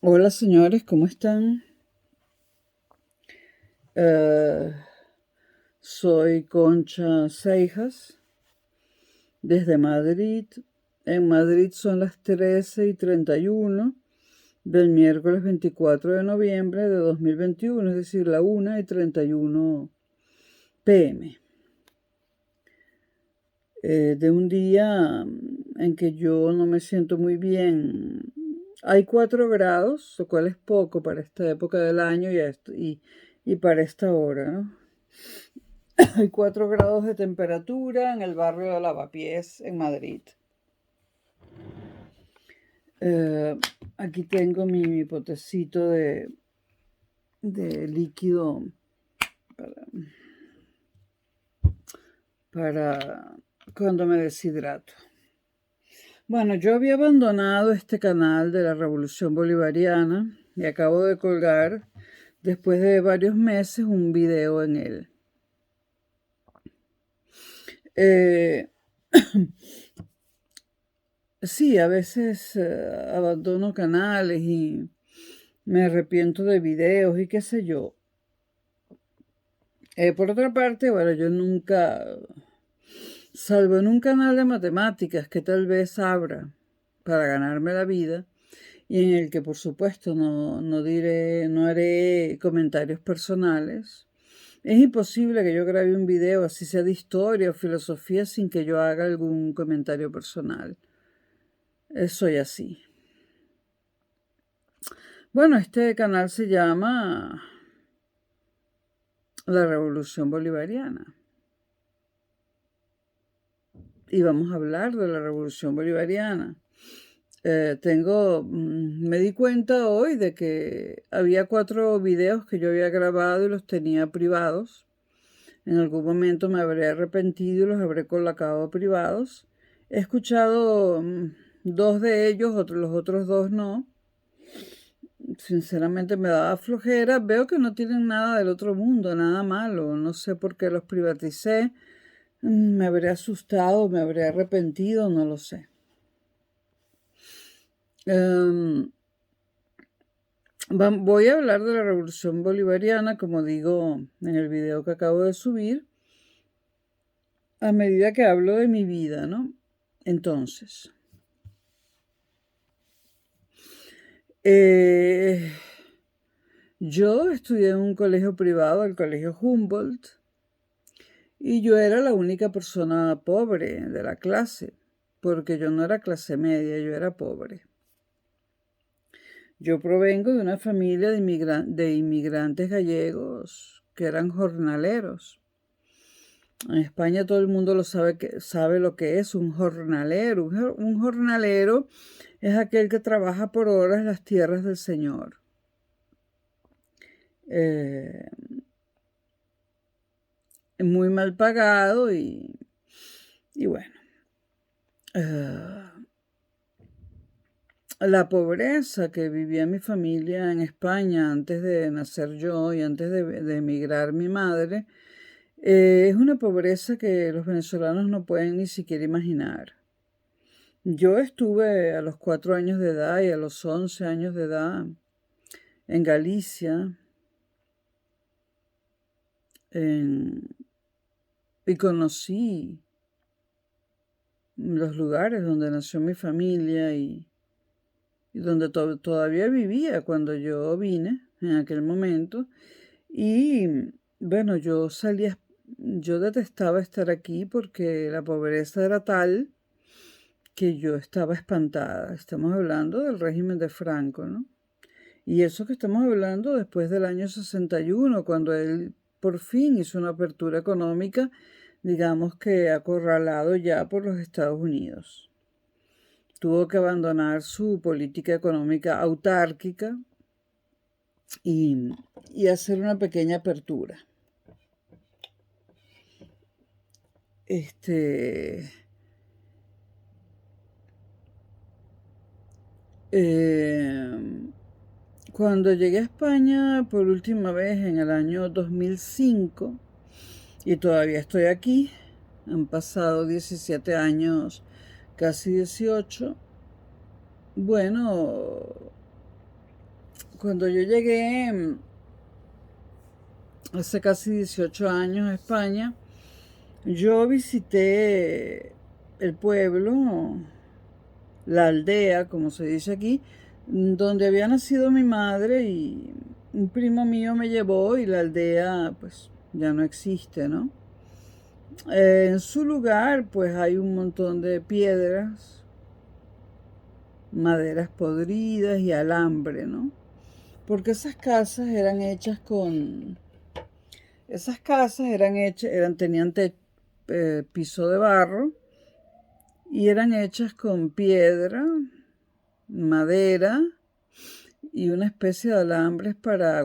Hola señores, ¿cómo están? Eh, Soy Concha Seijas desde Madrid. En Madrid son las 13:31 del miércoles 24 de noviembre de 2021, es decir, la 1:31 p.m. De un día en que yo no me siento muy bien. Hay 4 grados, lo cual es poco para esta época del año y para esta hora, ¿no? Hay 4 grados de temperatura en el barrio de Lavapiés, en Madrid. Eh, Aquí tengo mi potecito de líquido para, para cuando me deshidrato. Bueno, yo había abandonado este canal de la Revolución Bolivariana y acabo de colgar, después de varios meses, un video en él. Eh, sí, a veces abandono canales y me arrepiento de videos y qué sé yo. Por otra parte, bueno, yo nunca, salvo en un canal de matemáticas que tal vez abra para ganarme la vida, y en el que por supuesto no haré comentarios personales. Es imposible que yo grabe un video, así sea de historia o filosofía, sin que yo haga algún comentario personal. Soy así. Bueno, este canal se llama La Revolución Bolivariana. Y vamos a hablar de la Revolución Bolivariana. Me di cuenta hoy de que había 4 videos que yo había grabado y los tenía privados. En algún momento me habré arrepentido y los habré colocado privados. He escuchado 2 de ellos, los otros 2 no. Sinceramente me daba flojera. Veo que no tienen nada del otro mundo, nada malo. No sé por qué los privaticé. Me habré asustado, me habré arrepentido, no lo sé. Em, Voy a hablar de la Revolución Bolivariana, como digo en el video que acabo de subir, a medida que hablo de mi vida, ¿no? Entonces, eh, yo estudié en un colegio privado, el Colegio Humboldt, y yo era la única persona pobre de la clase, porque yo no era clase media, yo era pobre. Yo provengo de una familia de inmigrantes gallegos que eran jornaleros. En España todo el mundo sabe lo que es un jornalero. Un jornalero es aquel que trabaja por horas en las tierras del Señor. Eh, Muy mal pagado y bueno. eh, la pobreza que vivía mi familia en España antes de nacer yo y antes de emigrar mi madre, es una pobreza que los venezolanos no pueden ni siquiera imaginar. Yo estuve a los 4 años de edad y a los 11 años de edad en Galicia y conocí los lugares donde nació mi familia y donde todavía vivía cuando yo vine en aquel momento. Y bueno, yo detestaba estar aquí porque la pobreza era tal que yo estaba espantada. Estamos hablando del régimen de Franco, ¿no? Y eso que estamos hablando después del año 61, cuando él por fin hizo una apertura económica, digamos que acorralado ya por los Estados Unidos. Tuvo que abandonar su política económica autárquica y, y hacer una pequeña apertura. Este, eh, Cuando llegué a España por última vez en el año 2005, y todavía estoy aquí, han pasado 17 años, casi 18, bueno, cuando yo llegué hace casi 18 años a España, yo visité el pueblo, la aldea, como se dice aquí, donde había nacido mi madre, y un primo mío me llevó y la aldea pues ya no existe, ¿no? En su lugar pues hay un montón de piedras, maderas podridas y alambre, ¿no? Porque esas casas tenían piso de barro y eran hechas con piedra, madera y una especie de alambres para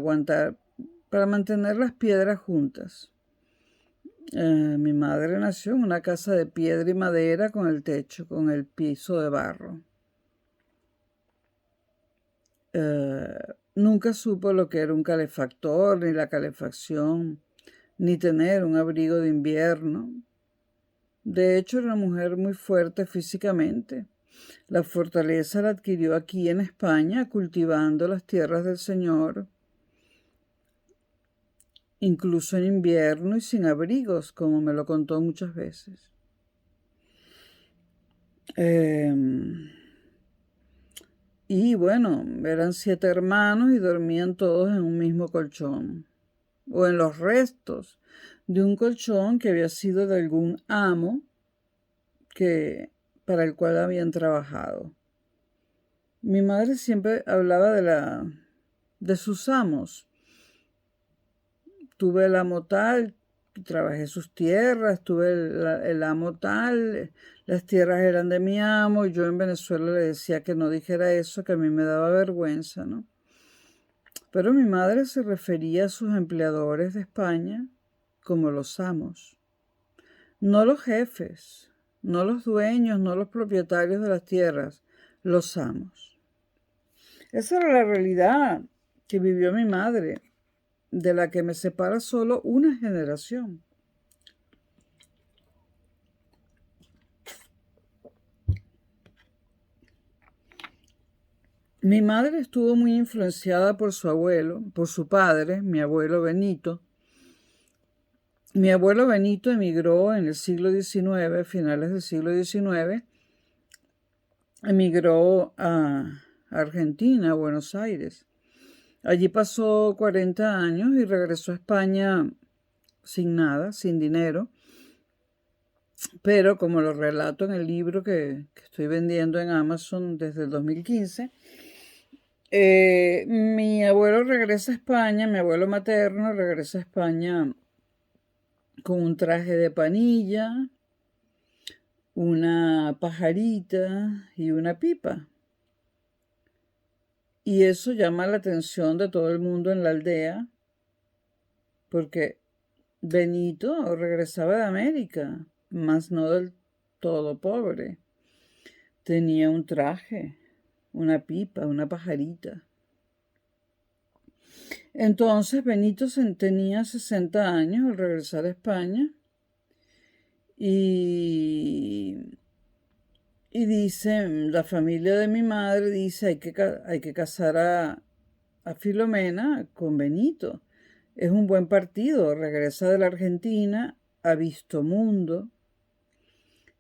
mantener las piedras juntas. Mi madre nació en una casa de piedra y madera con el techo, con el piso de barro. Nunca supo lo que era un calefactor, ni la calefacción, ni tener un abrigo de invierno. De hecho, era una mujer muy fuerte físicamente. La fortaleza la adquirió aquí en España, cultivando las tierras del Señor, incluso en invierno y sin abrigos, como me lo contó muchas veces. Y bueno, eran 7 hermanos y dormían todos en un mismo colchón, o en los restos de un colchón que había sido de algún amo para el cual habían trabajado. Mi madre siempre hablaba de sus amos. Tuve el amo tal, trabajé sus tierras, tuve el amo tal, las tierras eran de mi amo, y yo en Venezuela le decía que no dijera eso, que a mí me daba vergüenza, ¿no? Pero mi madre se refería a sus empleadores de España como los amos, no los jefes, no los dueños, no los propietarios de las tierras, los amos. Esa era la realidad que vivió mi madre, de la que me separa solo una generación. Mi madre estuvo muy influenciada por su abuelo, por su padre, mi abuelo Benito. Mi abuelo Benito emigró en el siglo XIX, finales del siglo XIX, emigró a Argentina, a Buenos Aires. Allí pasó 40 años y regresó a España sin nada, sin dinero. Pero como lo relato en el libro que estoy vendiendo en Amazon desde el 2015, mi abuelo regresa a España, mi abuelo materno regresa a España con un traje de panilla, una pajarita y una pipa. Y eso llama la atención de todo el mundo en la aldea, porque Benito regresaba de América, mas no del todo pobre. Tenía un traje, una pipa, una pajarita. Entonces Benito tenía 60 años al regresar a España y dice, la familia de mi madre dice, hay que casar a Filomena con Benito. Es un buen partido, regresa de la Argentina, ha visto mundo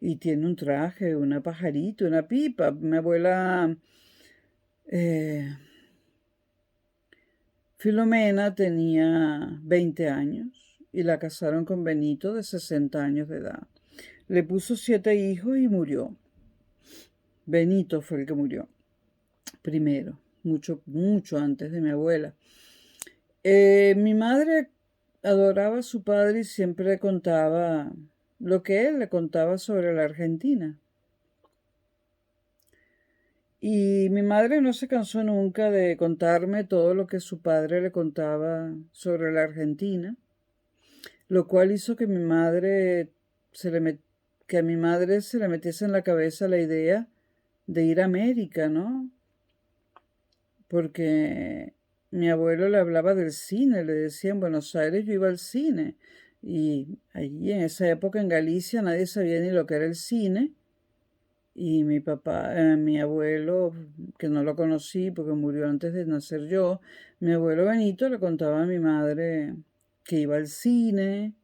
y tiene un traje, una pajarita, una pipa. Mi abuela Filomena tenía 20 años y la casaron con Benito de 60 años de edad. Le puso 7 hijos y murió. Benito fue el que murió primero, mucho antes de mi abuela. Mi madre adoraba a su padre y siempre contaba lo que él le contaba sobre la Argentina. Y mi madre no se cansó nunca de contarme todo lo que su padre le contaba sobre la Argentina, lo cual hizo que a mi madre se le metiese en la cabeza la idea de ir a América, ¿no? Porque mi abuelo le hablaba del cine, le decía en Buenos Aires yo iba al cine, y allí en esa época en Galicia nadie sabía ni lo que era el cine, Y mi papá, mi abuelo, que no lo conocí porque murió antes de nacer yo, mi abuelo Benito le contaba a mi madre que iba al cine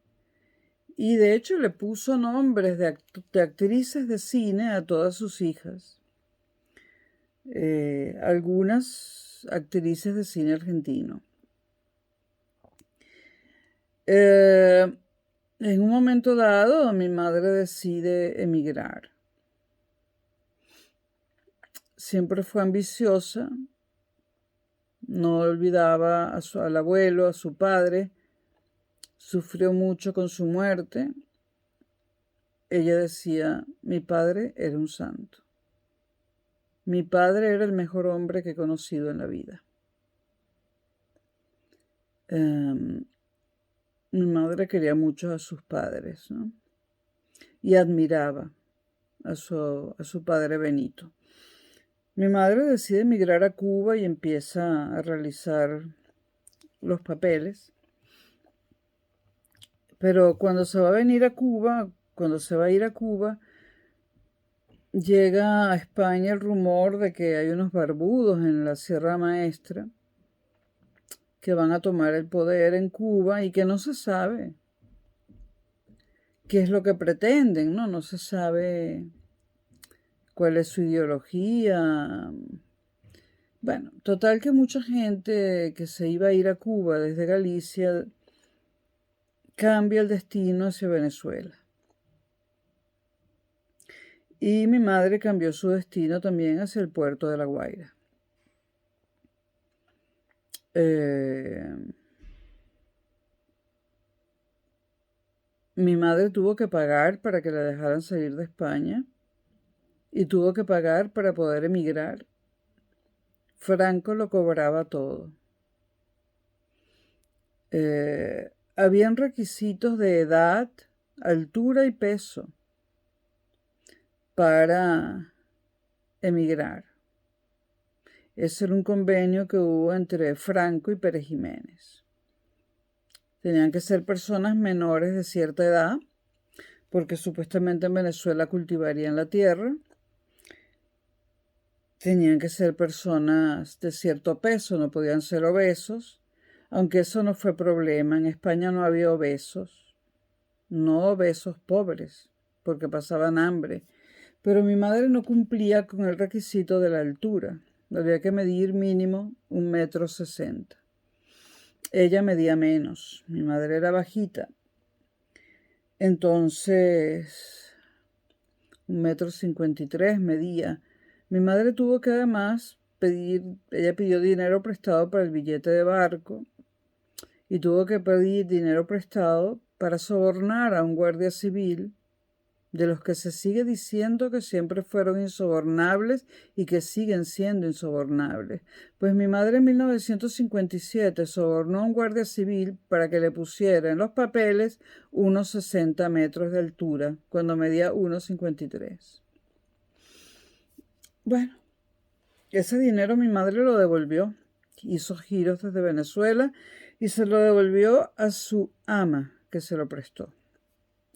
y de hecho le puso nombres de actrices de cine a todas sus hijas. Algunas actrices de cine argentino. Eh, en un momento dado, mi madre decide emigrar. Siempre fue ambiciosa, no olvidaba al abuelo, a su padre, sufrió mucho con su muerte. Ella decía, mi padre era un santo. Mi padre era el mejor hombre que he conocido en la vida. Mi madre quería mucho a sus padres, ¿no? Y admiraba a su padre Benito. Mi madre decide emigrar a Cuba y empieza a realizar los papeles. Pero cuando se va a venir a Cuba, cuando se va a ir a Cuba, llega a España el rumor de que hay unos barbudos en la Sierra Maestra que van a tomar el poder en Cuba y que no se sabe qué es lo que pretenden, ¿no? No se sabe cuál es su ideología. Bueno, total que mucha gente que se iba a ir a Cuba desde Galicia cambia el destino hacia Venezuela. Y mi madre cambió su destino también hacia el puerto de La Guaira. Mi madre tuvo que pagar para que la dejaran salir de España y tuvo que pagar para poder emigrar. Franco lo cobraba todo. Habían requisitos de edad, altura y peso para emigrar. Ese era un convenio que hubo entre Franco y Pérez Jiménez. Tenían que ser personas menores de cierta edad, porque supuestamente en Venezuela cultivarían la tierra. Tenían que ser personas de cierto peso, no podían ser obesos, aunque eso no fue problema. En España no había obesos, no obesos pobres, porque pasaban hambre. Pero mi madre no cumplía con el requisito de la altura. Había que medir mínimo 1,60 m. Ella medía menos. Mi madre era bajita. Entonces, 1,53 m medía. Mi madre tuvo que además ella pidió dinero prestado para el billete de barco y tuvo que pedir dinero prestado para sobornar a un guardia civil de los que se sigue diciendo que siempre fueron insobornables y que siguen siendo insobornables. Pues mi madre en 1957 sobornó a un guardia civil para que le pusiera en los papeles unos 60 metros de altura, cuando medía 1,53. Bueno, ese dinero mi madre lo devolvió. Hizo giros desde Venezuela y se lo devolvió a su ama, que se lo prestó.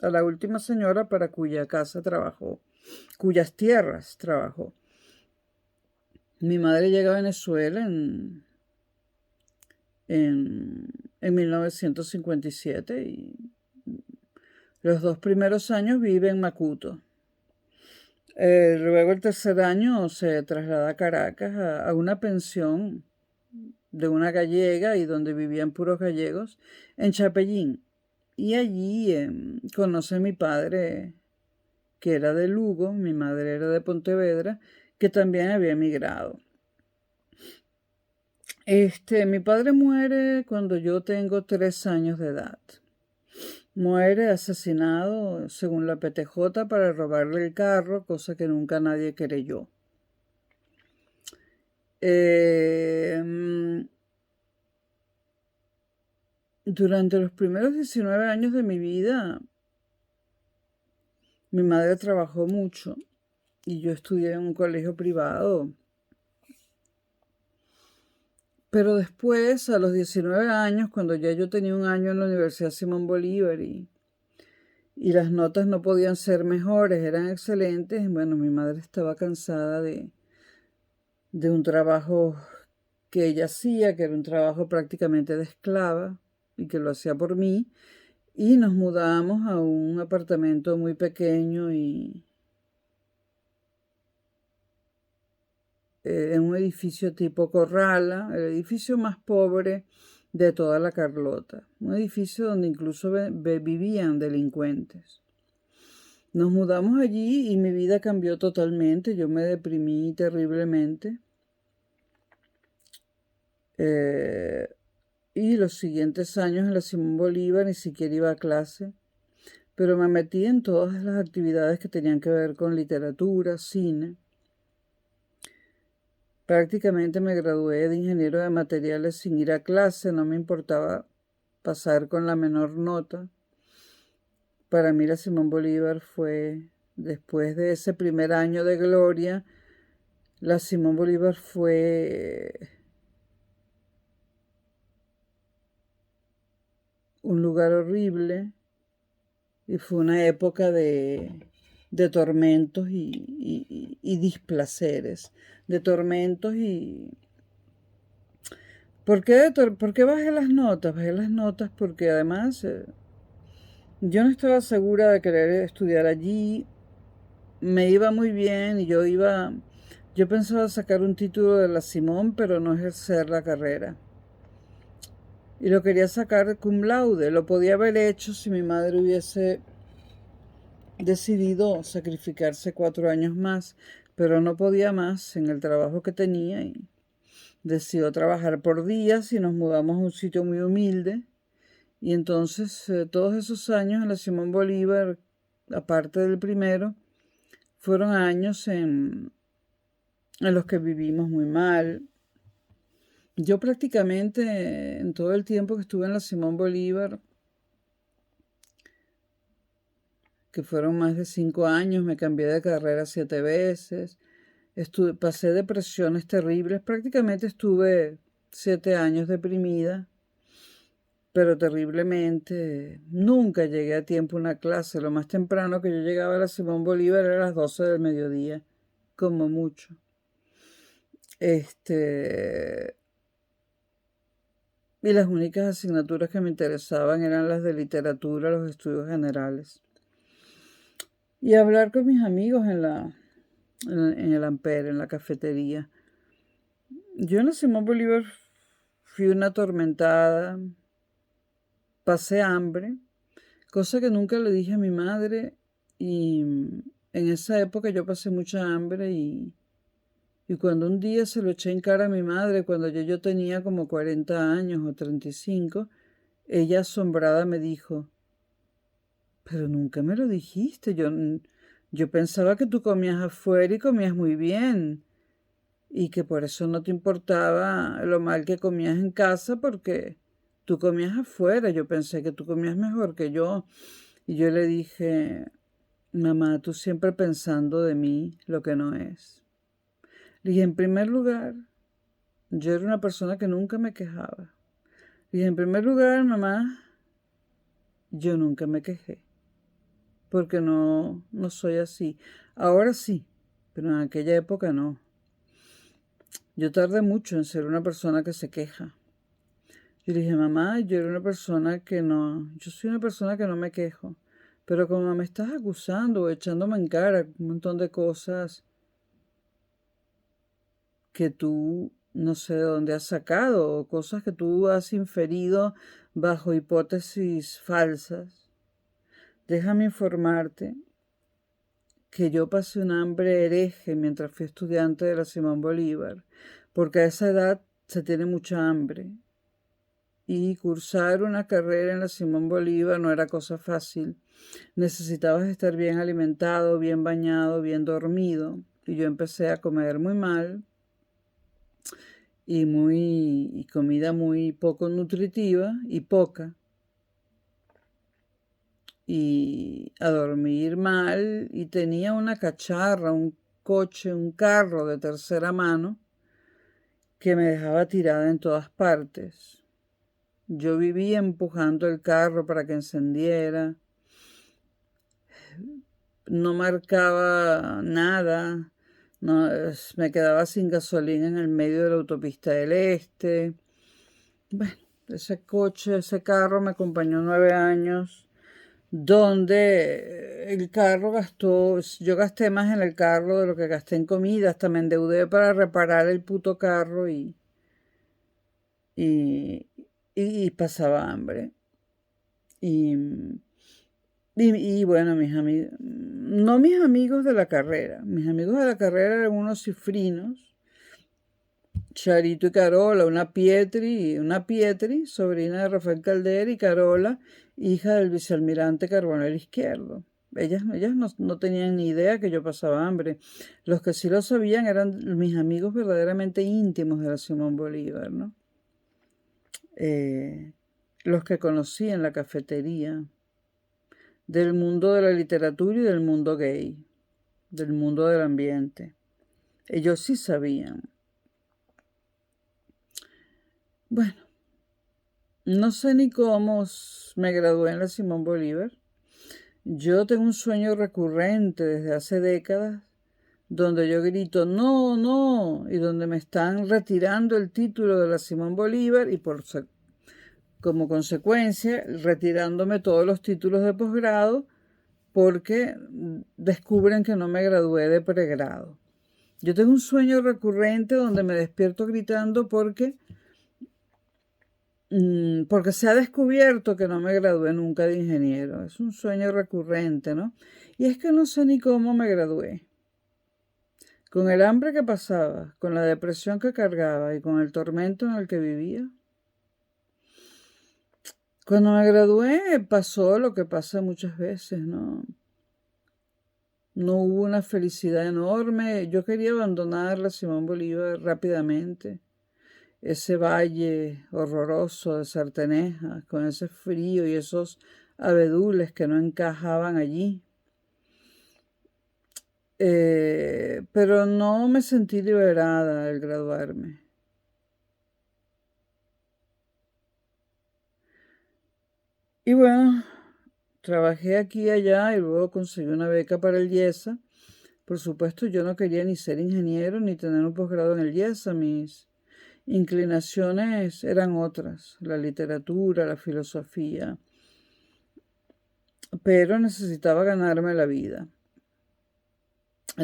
A la última señora para cuya casa trabajó, cuyas tierras trabajó. Mi madre llega a Venezuela en 1957 y los 2 primeros años vive en Macuto. Luego el tercer año se traslada a Caracas a una pensión de una gallega y donde vivían puros gallegos en Chapellín. Y allí conoce a mi padre, que era de Lugo, mi madre era de Pontevedra, que también había emigrado. Mi padre muere cuando yo tengo 3 años de edad. Muere asesinado, según la PTJ, para robarle el carro, cosa que nunca nadie creyó. Durante los primeros 19 años de mi vida, mi madre trabajó mucho y yo estudié en un colegio privado. Pero después, a los 19 años, cuando ya yo tenía un año en la Universidad Simón Bolívar y y las notas no podían ser mejores, eran excelentes. Bueno, mi madre estaba cansada de un trabajo que ella hacía, que era un trabajo prácticamente de esclava y que lo hacía por mí. Y nos mudamos a un apartamento muy pequeño y en un edificio tipo Corrala, el edificio más pobre de toda la Carlota. Un edificio donde incluso vivían delincuentes. Nos mudamos allí y mi vida cambió totalmente. Yo me deprimí terriblemente. Y los siguientes años en la Simón Bolívar ni siquiera iba a clase, pero me metí en todas las actividades que tenían que ver con literatura, cine. Prácticamente me gradué de ingeniero de materiales sin ir a clase, no me importaba pasar con la menor nota. Para mí la Simón Bolívar fue, después de ese primer año de gloria, la Simón Bolívar fue un lugar horrible y fue una época de tormentos y displaceres, de tormentos y... ¿Por qué bajé las notas? Bajé las notas porque además yo no estaba segura de querer estudiar allí, me iba muy bien y yo pensaba sacar un título de la Simón, pero no ejercer la carrera. Y lo quería sacar cum laude, lo podía haber hecho si mi madre hubiese decidido sacrificarse 4 años más, pero no podía más en el trabajo que tenía y decidió trabajar por días y nos mudamos a un sitio muy humilde. Y entonces todos esos años en la Simón Bolívar, aparte del primero, fueron años en los que vivimos muy mal. Yo prácticamente en todo el tiempo que estuve en la Simón Bolívar, que fueron más de 5 años, me cambié de carrera 7 veces, pasé depresiones terribles, prácticamente estuve 7 años deprimida, pero terriblemente. Nunca llegué a tiempo a una clase. Lo más temprano que yo llegaba a la Simón Bolívar era a las 12 del mediodía, como mucho. Y las únicas asignaturas que me interesaban eran las de literatura, los estudios generales. Y hablar con mis amigos en el Ampere, en la cafetería. Yo en la Simón Bolívar fui una atormentada, pasé hambre, cosa que nunca le dije a mi madre, y en esa época yo pasé mucha hambre y cuando un día se lo eché en cara a mi madre, cuando yo tenía como 40 años o 35, ella asombrada me dijo, pero nunca me lo dijiste, yo pensaba que tú comías afuera y comías muy bien y que por eso no te importaba lo mal que comías en casa porque tú comías afuera, yo pensé que tú comías mejor que yo. Y yo le dije, mamá, tú siempre pensando de mí lo que no es. Le dije, en primer lugar, yo era una persona que nunca me quejaba. Le dije, en primer lugar, mamá, yo nunca me quejé, porque no soy así. Ahora sí, pero en aquella época no. Yo tardé mucho en ser una persona que se queja. Yo le dije, mamá, yo era una persona que no, yo soy una persona que no me quejo. Pero como me estás acusando o echándome en cara un montón de cosas que tú no sé de dónde has sacado, o cosas que tú has inferido bajo hipótesis falsas, déjame informarte que yo pasé un hambre hereje mientras fui estudiante de la Simón Bolívar, porque a esa edad se tiene mucha hambre. Y cursar una carrera en la Simón Bolívar no era cosa fácil. Necesitabas estar bien alimentado, bien bañado, bien dormido. Y yo empecé a comer muy mal y comida muy poco nutritiva y poca. Y a dormir mal y tenía una cacharra, un coche, un carro de tercera mano que me dejaba tirada en todas partes. Yo vivía empujando el carro para que encendiera. no marcaba nada, no, me quedaba sin gasolina en el medio de la autopista del Este. Bueno, ese carro me acompañó 9 años, donde el carro yo gasté más en el carro de lo que gasté en comida, hasta me endeudé para reparar el puto carro y, y pasaba hambre. Y, y bueno, no mis amigos de la carrera, mis amigos de la carrera eran unos cifrinos, Charito y Carola, una Pietri, sobrina de Rafael Caldera, y Carola, hija del vicealmirante Carbonell Izquierdo. Ellas no tenían ni idea que yo pasaba hambre. Los que sí lo sabían eran mis amigos verdaderamente íntimos de la Simón Bolívar, ¿no? Los que conocí en la cafetería, del mundo de la literatura y del mundo gay, del mundo del ambiente. Ellos sí sabían. Bueno, no sé ni cómo me gradué en la Simón Bolívar. Yo tengo un sueño recurrente desde hace décadas, donde yo grito no, no, y donde me están retirando el título de la Simón Bolívar y como consecuencia retirándome todos los títulos de posgrado porque descubren que no me gradué de pregrado. Yo tengo un sueño recurrente donde me despierto gritando porque se ha descubierto que no me gradué nunca de ingeniero. Es un sueño recurrente, ¿no? Y es que no sé ni cómo me gradué. Con el hambre que pasaba, con la depresión que cargaba y con el tormento en el que vivía. Cuando me gradué pasó lo que pasa muchas veces, ¿no? No hubo una felicidad enorme. Yo quería abandonar la Simón Bolívar rápidamente. Ese valle horroroso de Sarteneja, con ese frío y esos abedules que no encajaban allí. Pero no me sentí liberada al graduarme. Y bueno, trabajé aquí y allá y luego conseguí una beca para el IESA. Por supuesto, yo no quería ni ser ingeniero ni tener un posgrado en el IESA. Mis inclinaciones eran otras, la literatura, la filosofía, pero necesitaba ganarme la vida.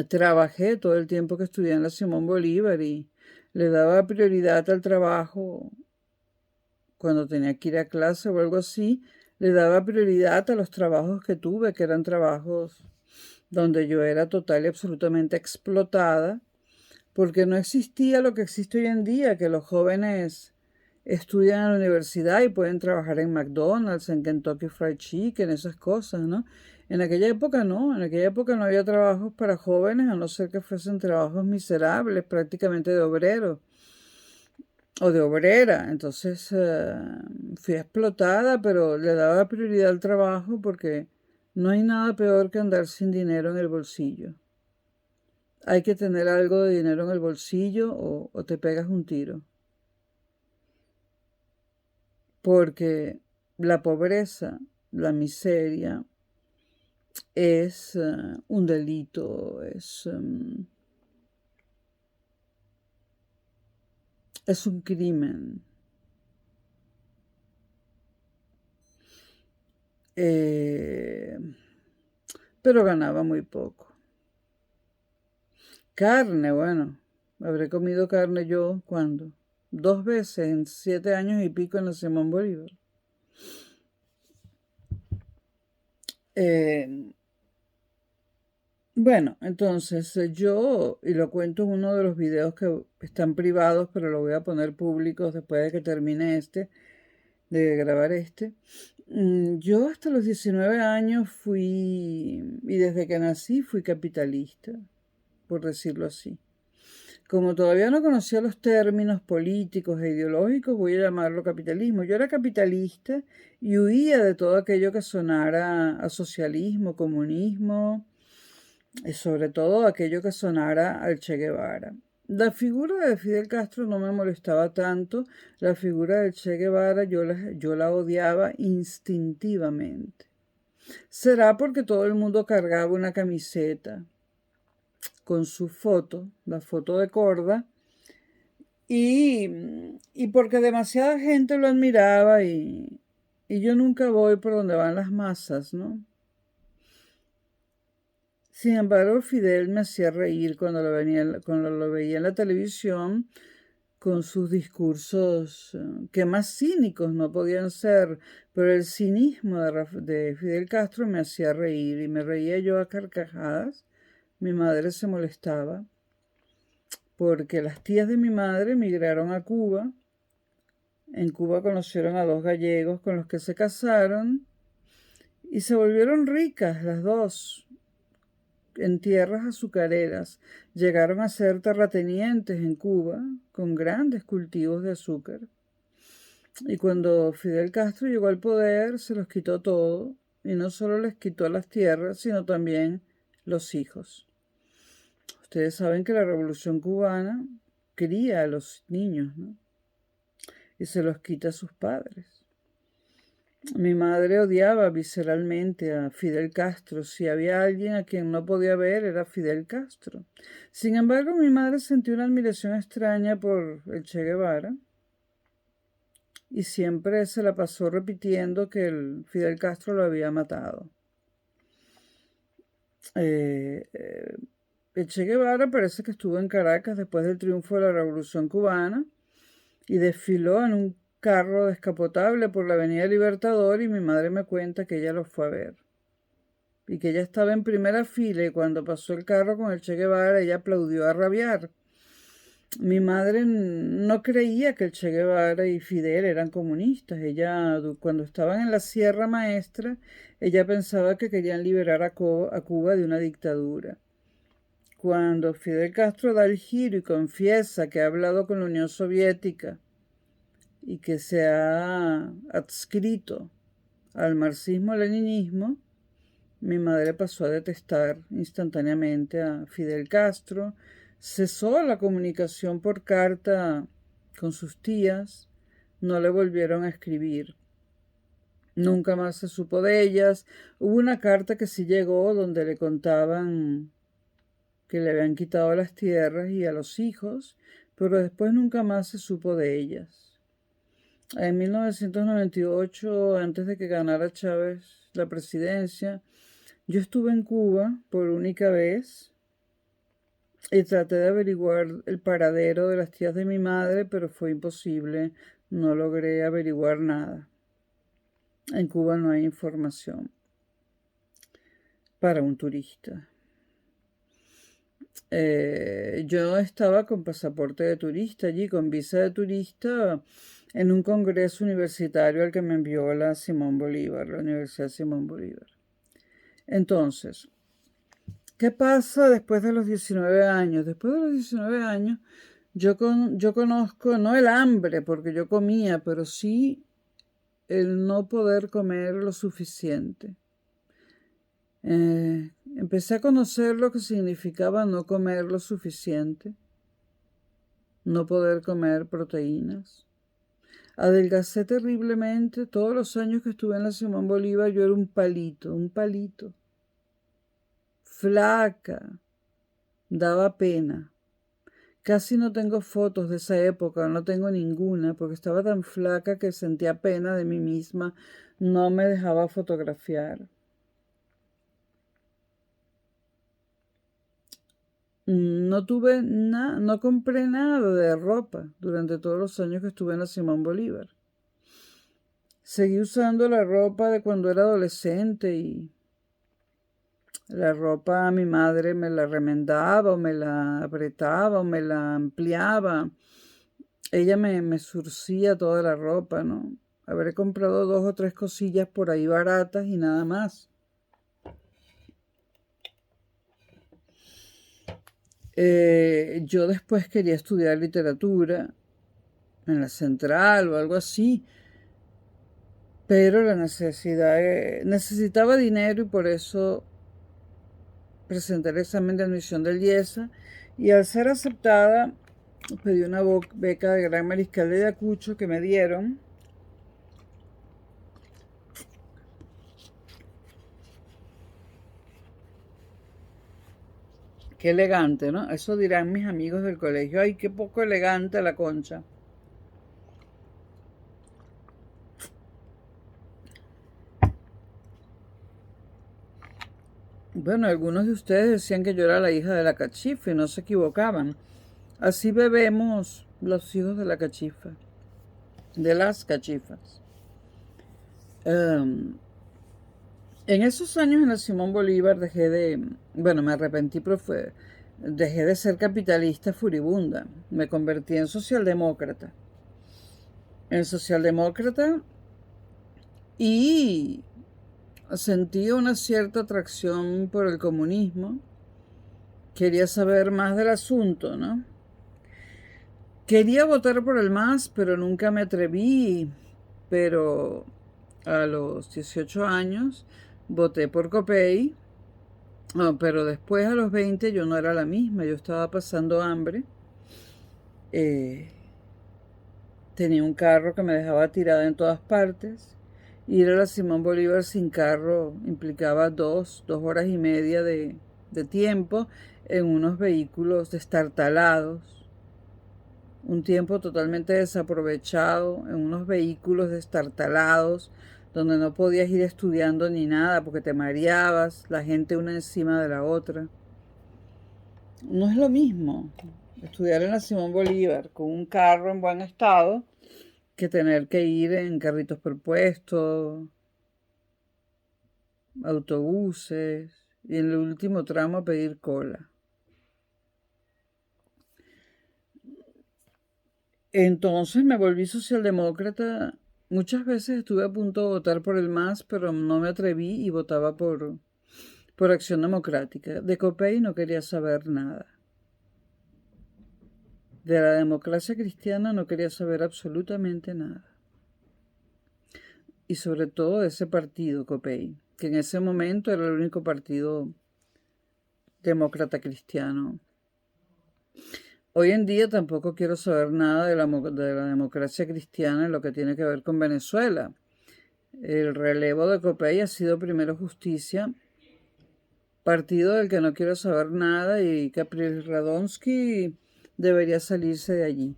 Trabajé todo el tiempo que estudié en la Simón Bolívar y le daba prioridad al trabajo cuando tenía que ir a clase o algo así, le daba prioridad a los trabajos que tuve, que eran trabajos donde yo era total y absolutamente explotada, porque no existía lo que existe hoy en día, que los jóvenes estudian en la universidad y pueden trabajar en McDonald's, en Kentucky Fried Chicken, esas cosas, ¿no? En aquella época no, en aquella época no había trabajos para jóvenes, a no ser que fuesen trabajos miserables, prácticamente de obrero o de obrera. Entonces fui explotada, pero le daba prioridad al trabajo porque no hay nada peor que andar sin dinero en el bolsillo. Hay que tener algo de dinero en el bolsillo o te pegas un tiro. Porque la pobreza, la miseria, es un delito, es un crimen. Pero ganaba muy poco. Carne, bueno, habré comido carne yo, ¿cuándo? 2 veces en 7 años y pico en la Simón Bolívar. Bueno, entonces yo, y lo cuento en uno de los videos que están privados, pero lo voy a poner públicos después de que termine de grabar yo hasta los 19 años y desde que nací fui capitalista, por decirlo así. Como todavía no conocía los términos políticos e ideológicos, voy a llamarlo capitalismo. Yo era capitalista y huía de todo aquello que sonara a socialismo, comunismo, y sobre todo aquello que sonara al Che Guevara. La figura de Fidel Castro no me molestaba tanto, la figura del Che Guevara yo la odiaba instintivamente. Será porque todo el mundo cargaba una camiseta con su foto, la foto de Korda, y porque demasiada gente lo admiraba y yo nunca voy por donde van las masas, ¿no? Sin embargo, Fidel me hacía reír cuando cuando lo veía en la televisión con sus discursos que más cínicos no podían ser, pero el cinismo de Fidel Castro me hacía reír y me reía yo a carcajadas. Mi madre se molestaba porque las tías de mi madre emigraron a Cuba. En Cuba conocieron a dos gallegos con los que se casaron y se volvieron ricas las dos en tierras azucareras. Llegaron a ser terratenientes en Cuba con grandes cultivos de azúcar. Y cuando Fidel Castro llegó al poder, se los quitó todo. Y no solo les quitó las tierras, sino también los hijos. Ustedes saben que la Revolución Cubana cría a los niños, ¿no? Y se los quita a sus padres. Mi madre odiaba visceralmente a Fidel Castro. Si había alguien a quien no podía ver, era Fidel Castro. Sin embargo, mi madre sentía una admiración extraña por el Che Guevara y siempre se la pasó repitiendo que el Fidel Castro lo había matado. El Che Guevara parece que estuvo en Caracas después del triunfo de la Revolución Cubana y desfiló en un carro descapotable por la Avenida Libertador y mi madre me cuenta que ella lo fue a ver y que ella estaba en primera fila y cuando pasó el carro con el Che Guevara ella aplaudió a rabiar. Mi madre no creía que el Che Guevara y Fidel eran comunistas. Ella, cuando estaban en la Sierra Maestra, ella pensaba que querían liberar a Cuba de una dictadura. Cuando Fidel Castro da el giro y confiesa que ha hablado con la Unión Soviética y que se ha adscrito al marxismo-leninismo, mi madre pasó a detestar instantáneamente a Fidel Castro, cesó la comunicación por carta con sus tías, no le volvieron a escribir. Nunca más se supo de ellas. Hubo una carta que sí llegó donde le contaban que le habían quitado las tierras y a los hijos, pero después nunca más se supo de ellas. En 1998, antes de que ganara Chávez la presidencia, yo estuve en Cuba por única vez y traté de averiguar el paradero de las tías de mi madre, pero fue imposible, no logré averiguar nada. En Cuba no hay información para un turista. Yo estaba con pasaporte de turista allí, con visa de turista, en un congreso universitario al que me envió la Simón Bolívar, la Universidad Simón Bolívar. Entonces, ¿qué pasa después de los 19 años? Después de los 19 años, yo conozco, no el hambre, porque yo comía, pero sí el no poder comer lo suficiente. Empecé a conocer lo que significaba no comer lo suficiente, no poder comer proteínas. Adelgacé terriblemente. Todos los años que estuve en la Simón Bolívar yo era un palito. Flaca, daba pena. Casi no tengo fotos de esa época, no tengo ninguna, porque estaba tan flaca que sentía pena de mí misma, no me dejaba fotografiar. No compré nada de ropa durante todos los años que estuve en la Simón Bolívar. Seguí usando la ropa de cuando era adolescente y la ropa mi madre me la remendaba o me la apretaba o me la ampliaba. Ella me surcía toda la ropa, ¿no? Habré comprado 2 o 3 cosillas por ahí baratas y nada más. Yo después quería estudiar literatura en la Central o algo así, pero la necesitaba dinero y por eso presenté el examen de admisión del IESA y al ser aceptada pedí una beca de Gran Mariscal de Ayacucho que me dieron. Qué elegante, ¿no? Eso dirán mis amigos del colegio. Ay, qué poco elegante la Concha. Bueno, algunos de ustedes decían que yo era la hija de la cachifa y no se equivocaban. Así bebemos los hijos de la cachifa, de las cachifas. En esos años en la Simón Bolívar me arrepentí, pero dejé de ser capitalista furibunda. Me convertí en socialdemócrata. Y sentí una cierta atracción por el comunismo. Quería saber más del asunto, ¿no? Quería votar por el MAS, pero nunca me atreví. Pero a los 18 años voté por Copey. No, pero después a los 20 yo no era la misma, yo estaba pasando hambre. Eh, Tenía un carro que me dejaba tirada en todas partes. Ir a la Simón Bolívar sin carro implicaba dos horas y media de tiempo en unos vehículos destartalados. Un tiempo totalmente desaprovechado en unos vehículos destartalados donde no podías ir estudiando ni nada porque te mareabas, la gente una encima de la otra. No es lo mismo estudiar en la Simón Bolívar con un carro en buen estado que tener que ir en carritos propuestos, autobuses y en el último tramo a pedir cola. Entonces me volví socialdemócrata. Muchas veces estuve a punto de votar por el MAS, pero no me atreví y votaba por Acción Democrática. De Copey no quería saber nada. De la democracia cristiana no quería saber absolutamente nada. Y sobre todo de ese partido, Copey, que en ese momento era el único partido demócrata cristiano. Hoy en día tampoco quiero saber nada de la democracia cristiana en lo que tiene que ver con Venezuela. El relevo de Copey ha sido primero Justicia, partido del que no quiero saber nada, y Capriles Radonsky debería salirse de allí.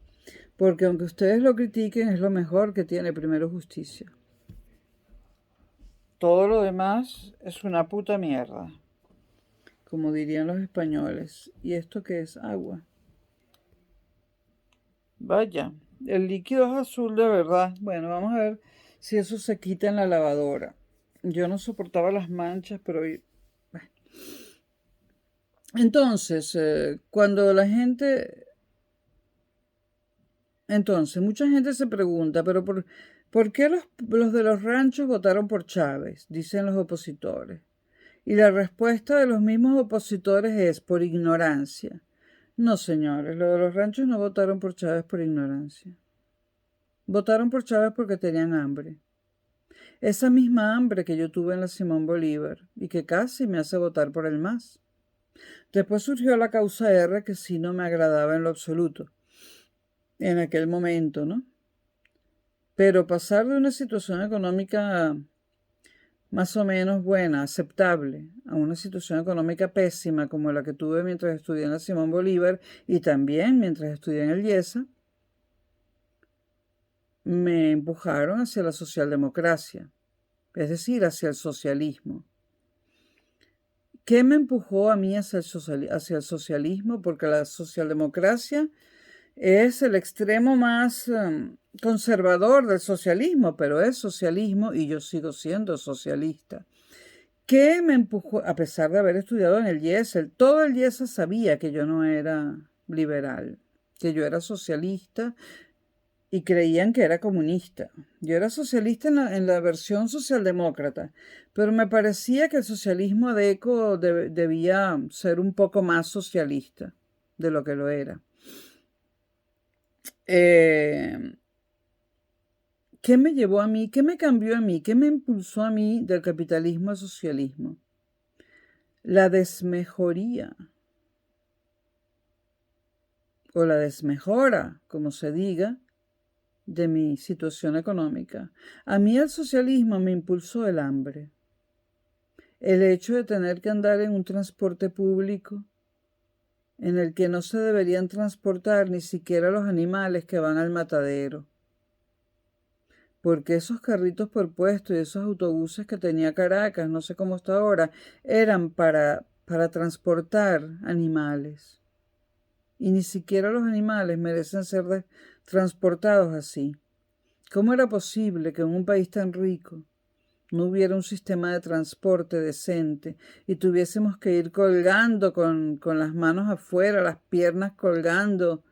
Porque aunque ustedes lo critiquen, es lo mejor que tiene primero Justicia. Todo lo demás es una puta mierda, como dirían los españoles. ¿Y esto qué es? Agua. Vaya, el líquido es azul de verdad. Bueno, vamos a ver si eso se quita en la lavadora. Yo no soportaba las manchas, pero... Bueno. Entonces, cuando la gente... Entonces, mucha gente se pregunta, pero ¿por qué los de los ranchos votaron por Chávez? Dicen los opositores. Y la respuesta de los mismos opositores es por ignorancia. No, señores, los de los ranchos no votaron por Chávez por ignorancia. Votaron por Chávez porque tenían hambre. Esa misma hambre que yo tuve en la Simón Bolívar y que casi me hace votar por el MAS. Después surgió la causa R, que sí no me agradaba en lo absoluto en aquel momento, ¿no? Pero pasar de una situación económica más o menos buena, aceptable, a una situación económica pésima como la que tuve mientras estudié en la Simón Bolívar y también mientras estudié en el IESA, me empujaron hacia la socialdemocracia, es decir, hacia el socialismo. ¿Qué me empujó a mí hacia el socialismo? Porque la socialdemocracia es el extremo más conservador del socialismo, pero es socialismo y yo sigo siendo socialista. ¿Qué me empujó? A pesar de haber estudiado en el IESA, todo el IESA sabía que yo no era liberal, que yo era socialista y creían que era comunista. Yo era socialista en la versión socialdemócrata, pero me parecía que el socialismo de ECO debía ser un poco más socialista de lo que lo era. ¿Qué me llevó a mí? ¿Qué me cambió a mí? ¿Qué me impulsó a mí del capitalismo al socialismo? La desmejoría o la desmejora, como se diga, de mi situación económica. A mí el socialismo me impulsó el hambre. El hecho de tener que andar en un transporte público en el que no se deberían transportar ni siquiera los animales que van al matadero. Porque esos carritos por puesto y esos autobuses que tenía Caracas, no sé cómo está ahora, eran para transportar animales. Y ni siquiera los animales merecen ser transportados así. ¿Cómo era posible que en un país tan rico no hubiera un sistema de transporte decente y tuviésemos que ir colgando con las manos afuera, las piernas colgando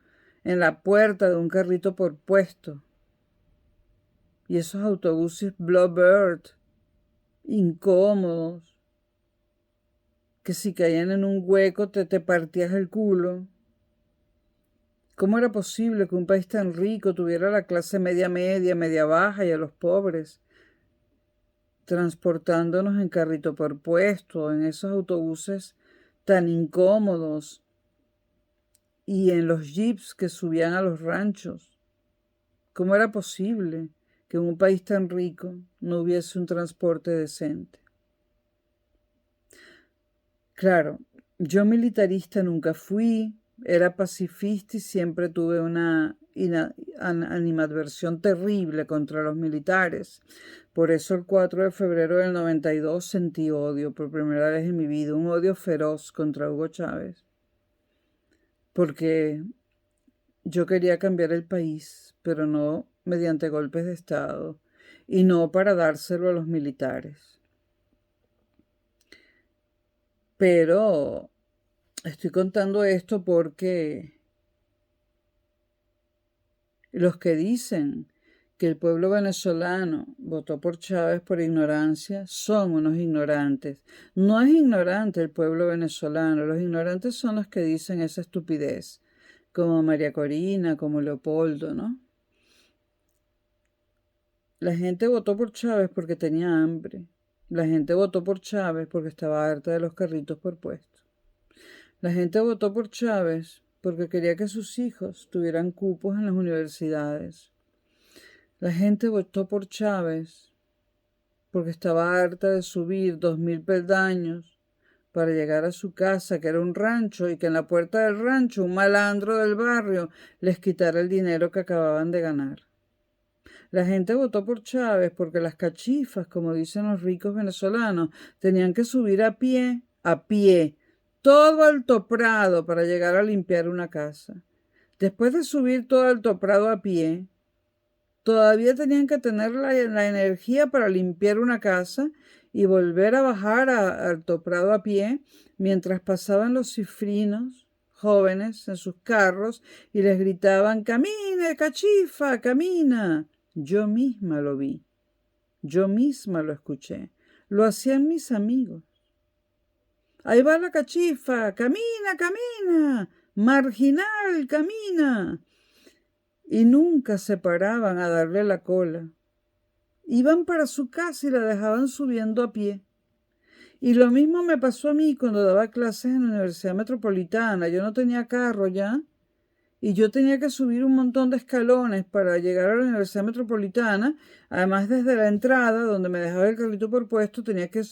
en la puerta de un carrito por puesto? Y esos autobuses Bluebird, incómodos, que si caían en un hueco te partías el culo. ¿Cómo era posible que un país tan rico tuviera la clase media, media baja y a los pobres transportándonos en carrito por puesto, en esos autobuses tan incómodos y en los jeeps que subían a los ranchos? ¿Cómo era posible que en un país tan rico no hubiese un transporte decente? Claro, yo militarista nunca fui, era pacifista y siempre tuve una animadversión terrible contra los militares. Por eso el 4 de febrero del 92 sentí odio por primera vez en mi vida, un odio feroz contra Hugo Chávez. Porque yo quería cambiar el país, pero no mediante golpes de Estado y no para dárselo a los militares. Pero estoy contando esto porque los que dicen que el pueblo venezolano votó por Chávez por ignorancia son unos ignorantes. No es ignorante el pueblo venezolano, los ignorantes son los que dicen esa estupidez, como María Corina, como Leopoldo, ¿no? La gente votó por Chávez porque tenía hambre. La gente votó por Chávez porque estaba harta de los carritos por puesto. La gente votó por Chávez porque quería que sus hijos tuvieran cupos en las universidades. La gente votó por Chávez porque estaba harta de subir 2000 peldaños para llegar a su casa, que era un rancho, y que en la puerta del rancho un malandro del barrio les quitara el dinero que acababan de ganar. La gente votó por Chávez porque las cachifas, como dicen los ricos venezolanos, tenían que subir a pie, todo Alto Prado para llegar a limpiar una casa. Después de subir todo Alto Prado a pie, todavía tenían que tener la energía para limpiar una casa y volver a bajar a Alto Prado a pie mientras pasaban los cifrinos jóvenes en sus carros y les gritaban: «¡Camine, cachifa, camina!». Yo misma lo vi, yo misma lo escuché, lo hacían mis amigos. «Ahí va la cachifa, camina, camina, marginal, camina». Y nunca se paraban a darle la cola. Iban para su casa y la dejaban subiendo a pie. Y lo mismo me pasó a mí cuando daba clases en la Universidad Metropolitana. Yo no tenía carro ya y yo tenía que subir un montón de escalones para llegar a la Universidad Metropolitana. Además, desde la entrada, donde me dejaba el carrito por puesto, tenía que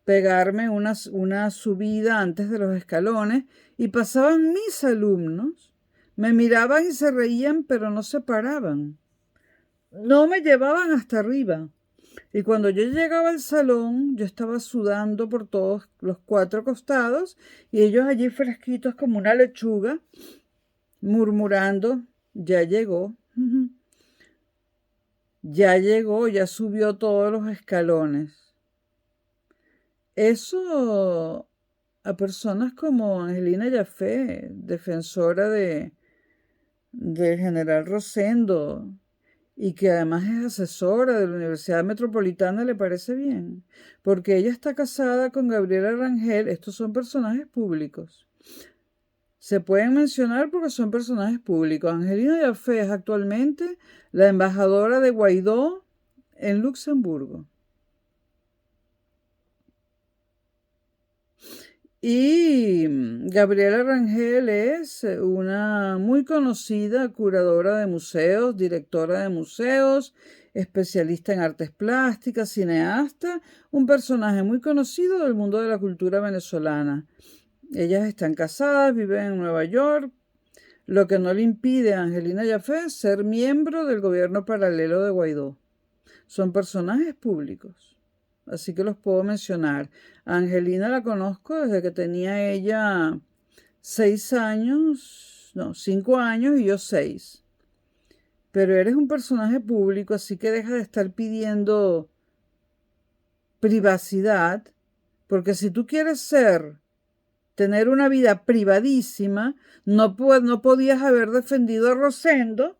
pegarme una subida antes de los escalones y pasaban mis alumnos. Me miraban y se reían, pero no se paraban. No me llevaban hasta arriba. Y cuando yo llegaba al salón, yo estaba sudando por todos los 4 costados y ellos allí fresquitos como una lechuga, murmurando: «Ya llegó, ya llegó, ya subió todos los escalones». Eso a personas como Angelina Yafé, defensora del general Rosendo, y que además es asesora de la Universidad Metropolitana, le parece bien, porque ella está casada con Gabriela Rangel. Estos son personajes públicos. Se pueden mencionar porque son personajes públicos. Angelina Yafé es actualmente la embajadora de Guaidó en Luxemburgo. Y Gabriela Rangel es una muy conocida curadora de museos, directora de museos, especialista en artes plásticas, cineasta, un personaje muy conocido del mundo de la cultura venezolana. Ellas están casadas, viven en Nueva York, lo que no le impide a Angelina Jaffe ser miembro del gobierno paralelo de Guaidó. Son personajes públicos, así que los puedo mencionar. A Angelina la conozco desde que tenía ella 5 años y yo 6. Pero eres un personaje público, así que deja de estar pidiendo privacidad, porque si tú quieres tener una vida privadísima, no podías haber defendido a Rosendo,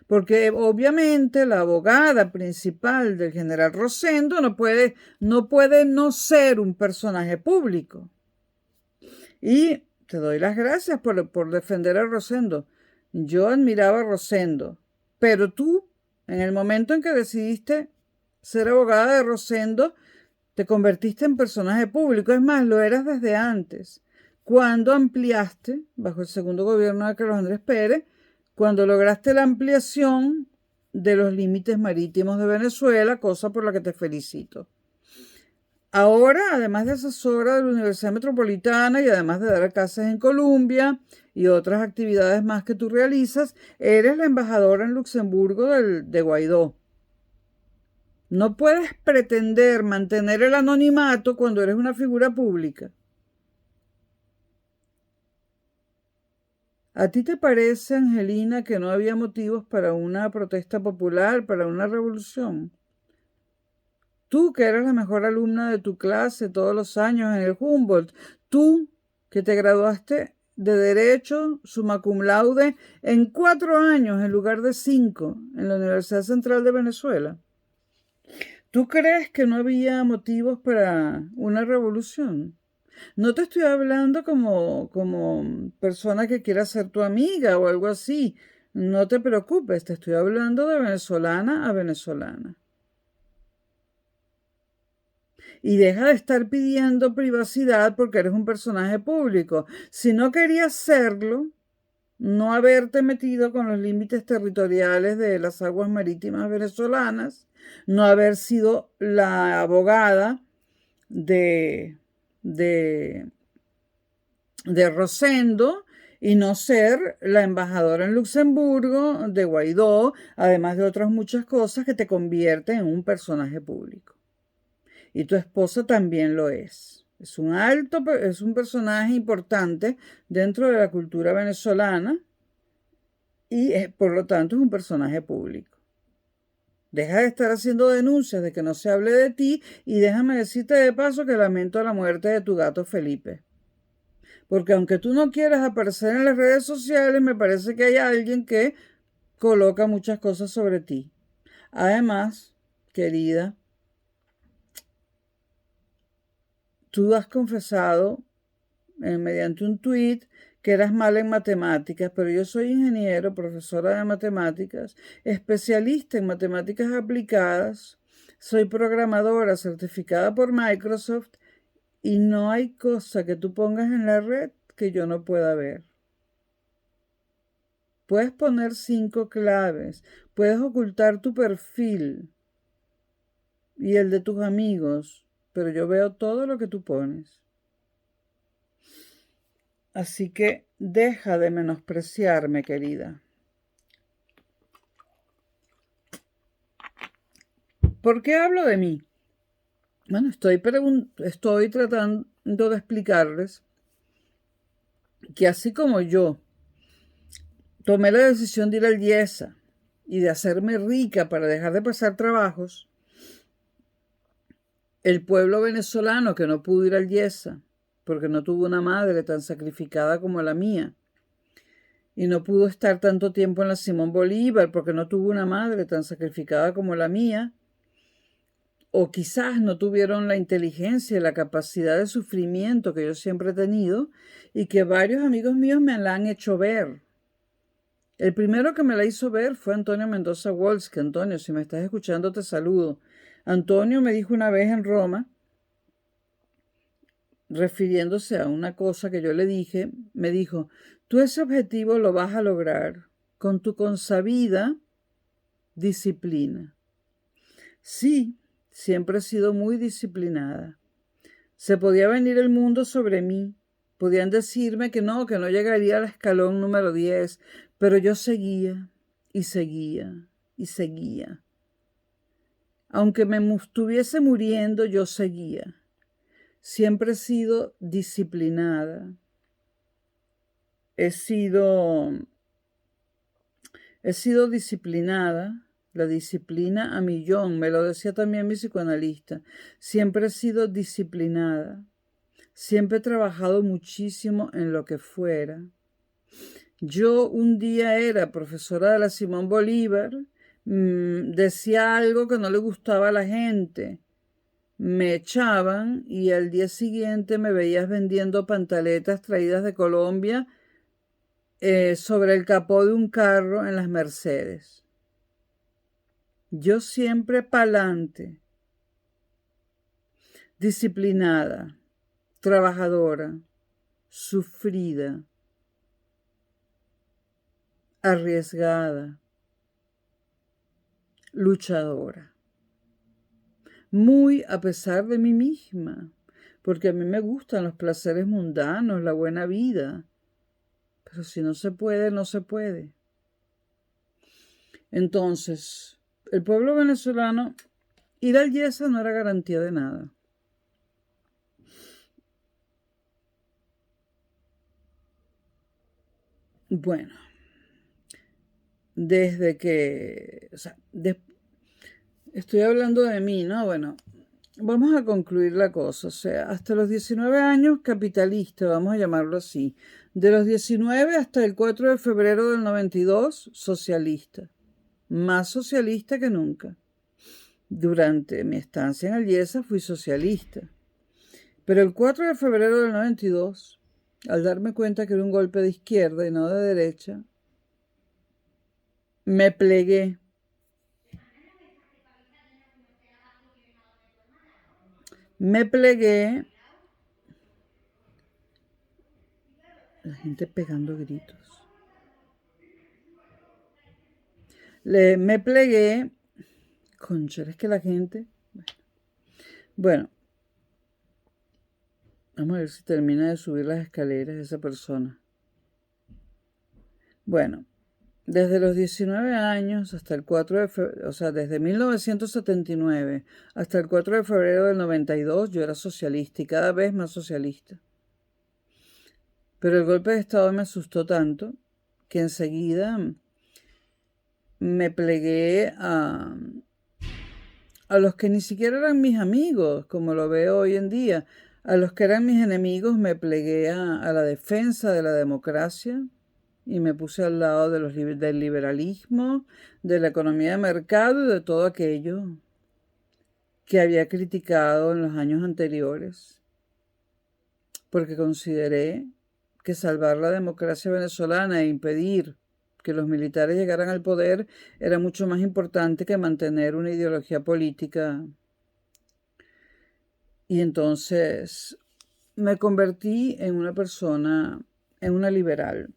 porque obviamente la abogada principal del general Rosendo no puede no ser un personaje público. Y te doy las gracias por defender a Rosendo. Yo admiraba a Rosendo, pero tú, en el momento en que decidiste ser abogada de Rosendo, te convertiste en personaje público. Es más, lo eras desde antes. Cuando ampliaste, bajo el segundo gobierno de Carlos Andrés Pérez, cuando lograste la ampliación de los límites marítimos de Venezuela, cosa por la que te felicito. Ahora, además de asesora de la Universidad Metropolitana y además de dar clases en Colombia y otras actividades más que tú realizas, eres la embajadora en Luxemburgo de Guaidó. No puedes pretender mantener el anonimato cuando eres una figura pública. ¿A ti te parece, Angelina, que no había motivos para una protesta popular, para una revolución? Tú, que eras la mejor alumna de tu clase todos los años en el Humboldt, tú, que te graduaste de Derecho, summa cum laude, en 4 años en lugar de 5 en la Universidad Central de Venezuela. ¿Tú crees que no había motivos para una revolución? No te estoy hablando como persona que quiera ser tu amiga o algo así. No te preocupes, te estoy hablando de venezolana a venezolana. Y deja de estar pidiendo privacidad porque eres un personaje público. Si no querías serlo, no haberte metido con los límites territoriales de las aguas marítimas venezolanas, no haber sido la abogada de Rosendo y no ser la embajadora en Luxemburgo de Guaidó, además de otras muchas cosas que te convierten en un personaje público. Y tu esposa también lo es. Es un personaje importante dentro de la cultura venezolana y por lo tanto es un personaje público. Deja de estar haciendo denuncias de que no se hable de ti y déjame decirte de paso que lamento la muerte de tu gato Felipe. Porque aunque tú no quieras aparecer en las redes sociales, me parece que hay alguien que coloca muchas cosas sobre ti. Además, querida, tú has confesado mediante un tuit que eras mala en matemáticas, pero yo soy ingeniero, profesora de matemáticas, especialista en matemáticas aplicadas, soy programadora certificada por Microsoft y no hay cosa que tú pongas en la red que yo no pueda ver. Puedes poner 5 claves, puedes ocultar tu perfil y el de tus amigos, pero yo veo todo lo que tú pones. Así que deja de menospreciarme, querida. ¿Por qué hablo de mí? Bueno, estoy tratando de explicarles que así como yo tomé la decisión de ir al IESA y de hacerme rica para dejar de pasar trabajos, el pueblo venezolano que no pudo ir al IESA porque no tuvo una madre tan sacrificada como la mía, y no pudo estar tanto tiempo en la Simón Bolívar porque no tuvo una madre tan sacrificada como la mía, o quizás no tuvieron la inteligencia y la capacidad de sufrimiento que yo siempre he tenido y que varios amigos míos me la han hecho ver. El primero que me la hizo ver fue Antonio Mendoza Walsh, que Antonio, si me estás escuchando, te saludo. Antonio me dijo una vez en Roma, refiriéndose a una cosa que yo le dije, me dijo, tú ese objetivo lo vas a lograr con tu consabida disciplina. Sí, siempre he sido muy disciplinada. Se podía venir el mundo sobre mí, Podían decirme que no llegaría al escalón número 10, pero yo seguía y seguía y seguía. Aunque me estuviese muriendo, yo seguía. Siempre he sido disciplinada. He sido disciplinada, la disciplina a millón, me lo decía también mi psicoanalista. Siempre he sido disciplinada. Siempre he trabajado muchísimo en lo que fuera. Yo un día era profesora de la Simón Bolívar, decía algo que no le gustaba a la gente, me echaban y al día siguiente me veías vendiendo pantaletas traídas de Colombia sobre el capó de un carro en las Mercedes. Yo siempre pa'lante, disciplinada, trabajadora, sufrida, arriesgada, luchadora. Muy a pesar de mí misma, porque a mí me gustan los placeres mundanos, la buena vida. Pero si no se puede, no se puede. Entonces, el pueblo venezolano, ir al Yesa no era garantía de nada. Bueno, desde que, estoy hablando de mí, ¿no? Bueno, vamos a concluir la cosa. O sea, hasta los 19 años, capitalista, vamos a llamarlo así. De los 19 hasta el 4 de febrero del 92, socialista. Más socialista que nunca. Durante mi estancia en el Yesa fui socialista. Pero el 4 de febrero del 92, al darme cuenta que era un golpe de izquierda y no de derecha, me plegué. Me plegué. La gente pegando gritos. Me plegué. Concha, es que la gente... Bueno. Vamos a ver si termina de subir las escaleras esa persona. Bueno. Desde los 19 años hasta el 4 de febrero, o sea, desde 1979 hasta el 4 de febrero del 92, yo era socialista y cada vez más socialista. Pero el golpe de Estado me asustó tanto que enseguida me plegué a los que ni siquiera eran mis amigos, como lo veo hoy en día. A los que eran mis enemigos me plegué a la defensa de la democracia. Y me puse al lado del liberalismo, de la economía de mercado y de todo aquello que había criticado en los años anteriores, porque consideré que salvar la democracia venezolana e impedir que los militares llegaran al poder era mucho más importante que mantener una ideología política. Y entonces me convertí en una persona, en una liberal.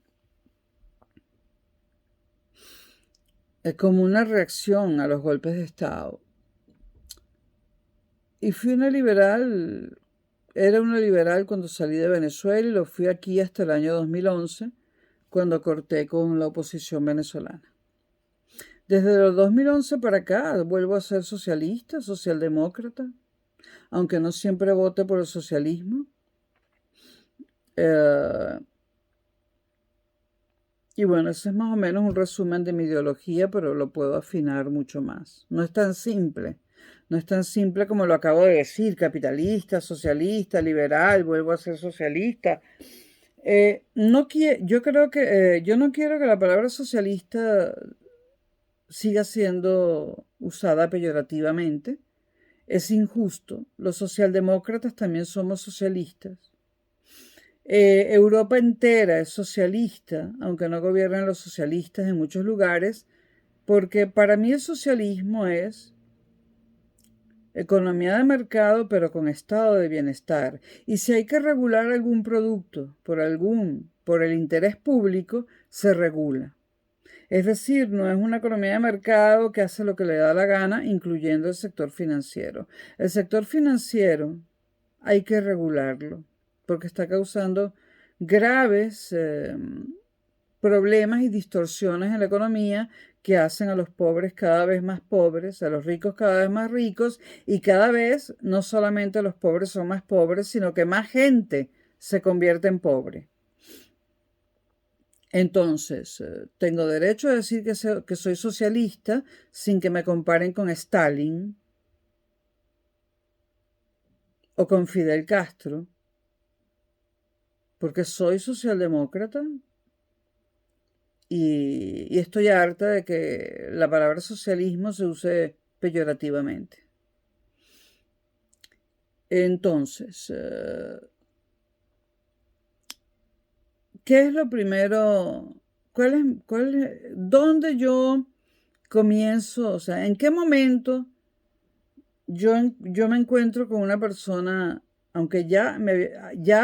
Es como una reacción a los golpes de Estado. Y fui una liberal, era una liberal cuando salí de Venezuela y lo fui aquí hasta el año 2011, cuando corté con la oposición venezolana. Desde los 2011 para acá vuelvo a ser socialista, socialdemócrata, aunque no siempre vote por el socialismo. Y bueno, ese es más o menos un resumen de mi ideología, pero lo puedo afinar mucho más. No es tan simple. No es tan simple como lo acabo de decir, capitalista, socialista, liberal, vuelvo a ser socialista. Yo creo que yo no quiero que la palabra socialista siga siendo usada peyorativamente. Es injusto. Los socialdemócratas también somos socialistas. Europa entera es socialista, aunque no gobiernan los socialistas en muchos lugares, porque para mí el socialismo es economía de mercado, pero con estado de bienestar. Y si hay que regular algún producto por el interés público, se regula. Es decir, no es una economía de mercado que hace lo que le da la gana, incluyendo el sector financiero. El sector financiero hay que regularlo, porque está causando graves problemas y distorsiones en la economía que hacen a los pobres cada vez más pobres, a los ricos cada vez más ricos, y cada vez no solamente los pobres son más pobres, sino que más gente se convierte en pobre. Entonces, tengo derecho a decir que soy socialista sin que me comparen con Stalin o con Fidel Castro, porque soy socialdemócrata y estoy harta de que la palabra socialismo se use peyorativamente. Entonces, ¿qué es lo primero? ¿Dónde yo comienzo? O sea, ¿en qué momento yo me encuentro con una persona, aunque ya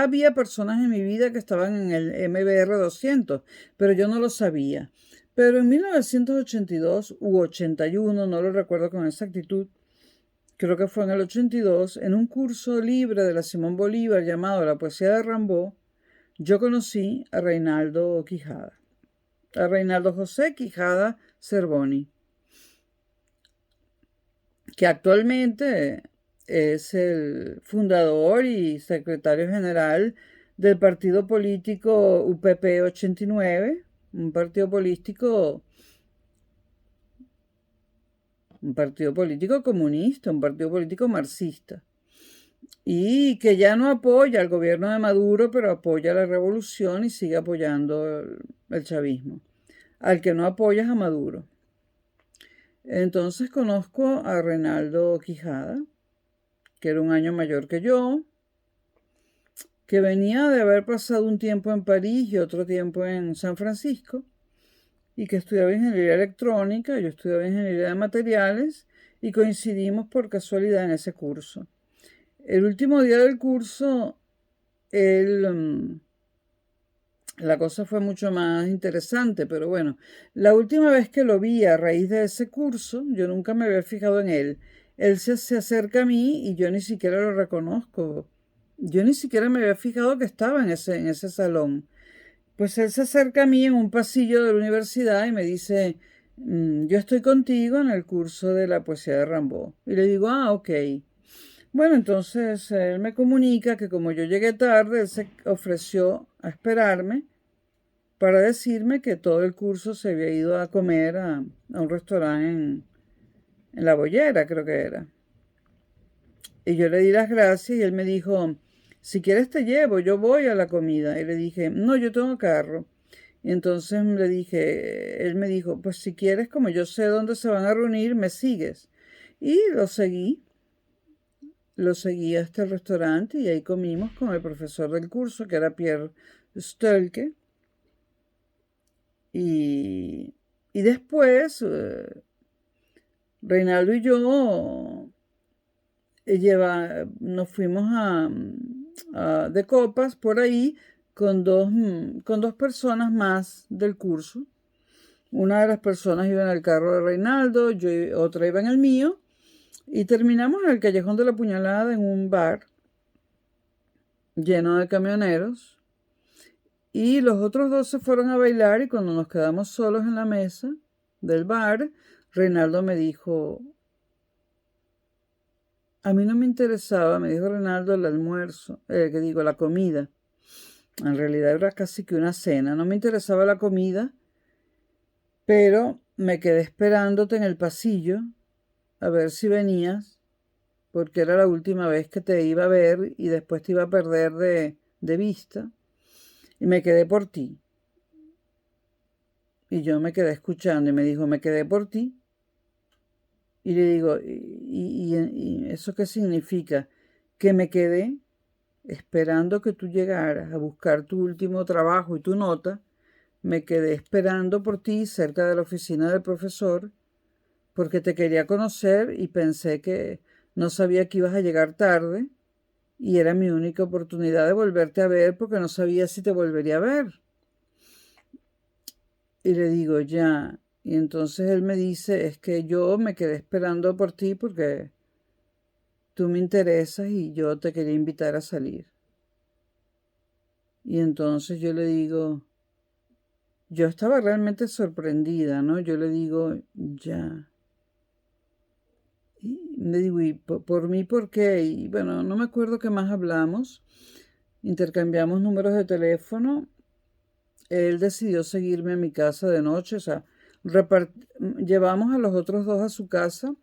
había personas en mi vida que estaban en el MBR 200, pero yo no lo sabía? Pero en 1982 u 81, no lo recuerdo con exactitud, creo que fue en el 82, en un curso libre de la Simón Bolívar llamado La Poesía de Rimbaud, yo conocí a Reinaldo Quijada, a Reinaldo José Quijada Cervoni, que actualmente es el fundador y secretario general del partido político UPP 89, un partido político comunista, un partido político marxista, y que ya no apoya al gobierno de Maduro, pero apoya la revolución y sigue apoyando el chavismo. Al que no apoya es a Maduro. Entonces conozco a Reinaldo Quijada, que era un año mayor que yo, que venía de haber pasado un tiempo en París y otro tiempo en San Francisco, y que estudiaba ingeniería electrónica, yo estudiaba ingeniería de materiales, y coincidimos por casualidad en ese curso. El último día del curso, la cosa fue mucho más interesante, pero bueno, la última vez que lo vi a raíz de ese curso, yo nunca me había fijado en él. Él se acerca a mí y yo ni siquiera lo reconozco. Yo ni siquiera me había fijado que estaba en ese salón. Pues él se acerca a mí en un pasillo de la universidad y me dice, yo estoy contigo en el curso de la poesía de Rimbaud. Y le digo, ok. Bueno, entonces él me comunica que como yo llegué tarde, él se ofreció a esperarme para decirme que todo el curso se había ido a comer a un restaurante en La Bollera, creo que era. Y yo le di las gracias y él me dijo, si quieres te llevo, yo voy a la comida. Y le dije, no, yo tengo carro. Y entonces él me dijo, pues si quieres, como yo sé dónde se van a reunir, me sigues. Y lo seguí hasta el restaurante y ahí comimos con el profesor del curso, que era Pierre Stölke. Y después, Reinaldo y yo nos fuimos de copas por ahí con dos personas más del curso. Una de las personas iba en el carro de Reinaldo, otra iba en el mío, y terminamos en el Callejón de la Puñalada en un bar lleno de camioneros. Y los otros dos se fueron a bailar y cuando nos quedamos solos en la mesa del bar, Reinaldo me dijo, a mí no me interesaba, me dijo Reinaldo, el almuerzo, la comida. En realidad era casi que una cena. No me interesaba la comida, pero me quedé esperándote en el pasillo a ver si venías, porque era la última vez que te iba a ver y después te iba a perder de vista. Y me quedé por ti. Y yo me quedé escuchando y me dijo, me quedé por ti. Y le digo, ¿y eso qué significa? Que me quedé esperando que tú llegaras a buscar tu último trabajo y tu nota. Me quedé esperando por ti cerca de la oficina del profesor porque te quería conocer y pensé que no sabía que ibas a llegar tarde y era mi única oportunidad de volverte a ver porque no sabía si te volvería a ver. Y le digo, ya. Y entonces él me dice, es que yo me quedé esperando por ti porque tú me interesas y yo te quería invitar a salir. Y entonces yo le digo, yo estaba realmente sorprendida, ¿no? Yo le digo, ya. Y le digo, ¿y por mí por qué? Y bueno, no me acuerdo qué más hablamos. Intercambiamos números de teléfono. Él decidió seguirme a mi casa de noche, o sea, llevamos a los otros dos a su casa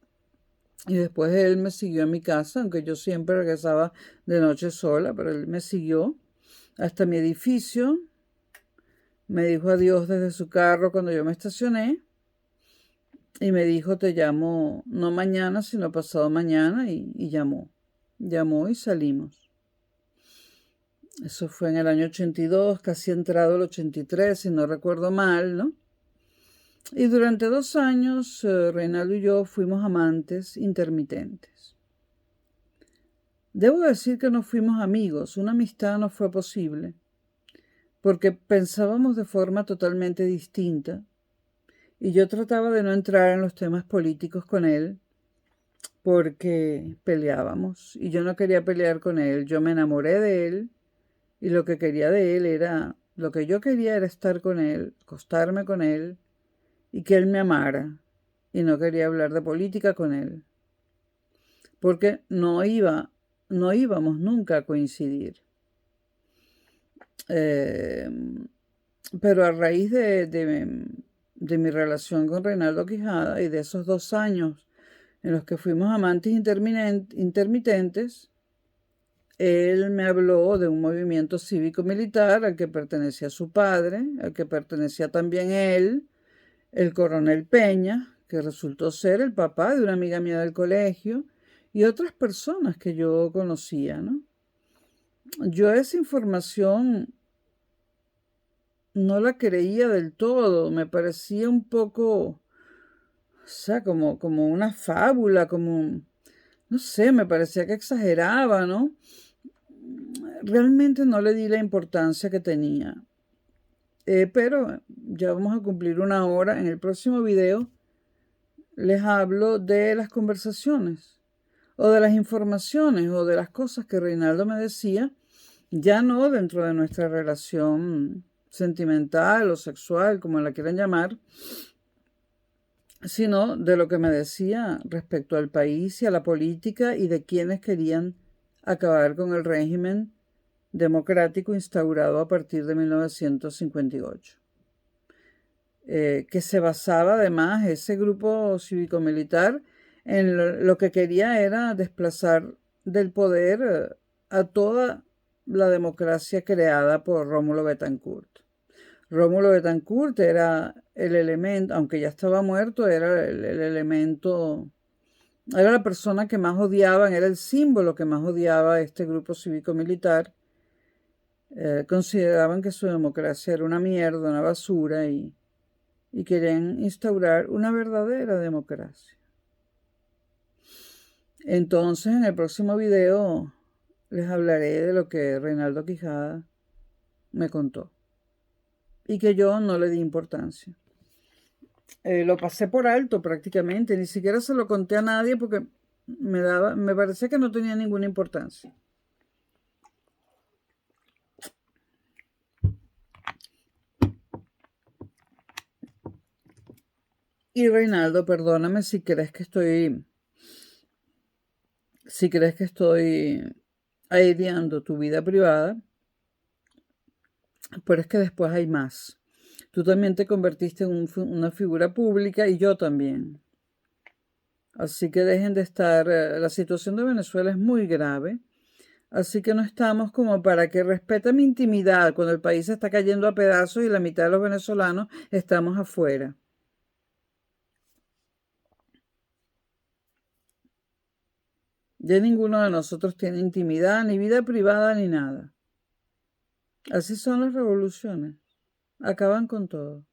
y después él me siguió a mi casa, aunque yo siempre regresaba de noche sola, pero él me siguió hasta mi edificio, me dijo adiós desde su carro cuando yo me estacioné y me dijo, te llamo no mañana, sino pasado mañana, y llamó y salimos. Eso fue en el año 82, casi entrado el 83, si no recuerdo mal, ¿no? Y durante 2 años, Reinaldo y yo fuimos amantes intermitentes. Debo decir que no fuimos amigos, una amistad no fue posible, porque pensábamos de forma totalmente distinta, y yo trataba de no entrar en los temas políticos con él, porque peleábamos, y yo no quería pelear con él. Yo me enamoré de él, y lo que quería de él era, lo que yo quería era estar con él, acostarme con él, y que él me amara, y no quería hablar de política con él, porque no íbamos nunca a coincidir. Pero a raíz de mi relación con Reinaldo Quijada y de esos 2 años en los que fuimos amantes intermitentes, él me habló de un movimiento cívico-militar al que pertenecía su padre, al que pertenecía también él, el coronel Peña, que resultó ser el papá de una amiga mía del colegio, y otras personas que yo conocía, ¿no? Yo esa información no la creía del todo, me parecía un poco, o sea, como una fábula, no sé, me parecía que exageraba, ¿no? Realmente no le di la importancia que tenía. Pero ya vamos a cumplir 1 hora. En el próximo video les hablo de las conversaciones, o de las informaciones, o de las cosas que Reinaldo me decía, ya no dentro de nuestra relación sentimental o sexual, como la quieran llamar, sino de lo que me decía respecto al país y a la política y de quienes querían acabar con el régimen democrático instaurado a partir de 1958. Que se basaba además ese grupo cívico-militar en lo que quería era desplazar del poder a toda la democracia creada por Rómulo Betancourt. Rómulo Betancourt era el elemento, aunque ya estaba muerto, era el elemento, era la persona que más odiaban, era el símbolo que más odiaba a este grupo cívico-militar. Consideraban que su democracia era una mierda, una basura, y querían instaurar una verdadera democracia. Entonces, en el próximo video les hablaré de lo que Reinaldo Quijada me contó y que yo no le di importancia. Lo pasé por alto prácticamente, ni siquiera se lo conté a nadie porque me parecía que no tenía ninguna importancia. Y Reinaldo, perdóname si crees que estoy aireando tu vida privada, pero es que después hay más. Tú también te convertiste en una figura pública y yo también. Así que dejen de estar, la situación de Venezuela es muy grave, así que no estamos como para que respete mi intimidad cuando el país está cayendo a pedazos y la mitad de los venezolanos estamos afuera. Ya ninguno de nosotros tiene intimidad, ni vida privada, ni nada. Así son las revoluciones. Acaban con todo.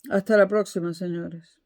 Hasta la próxima, señores.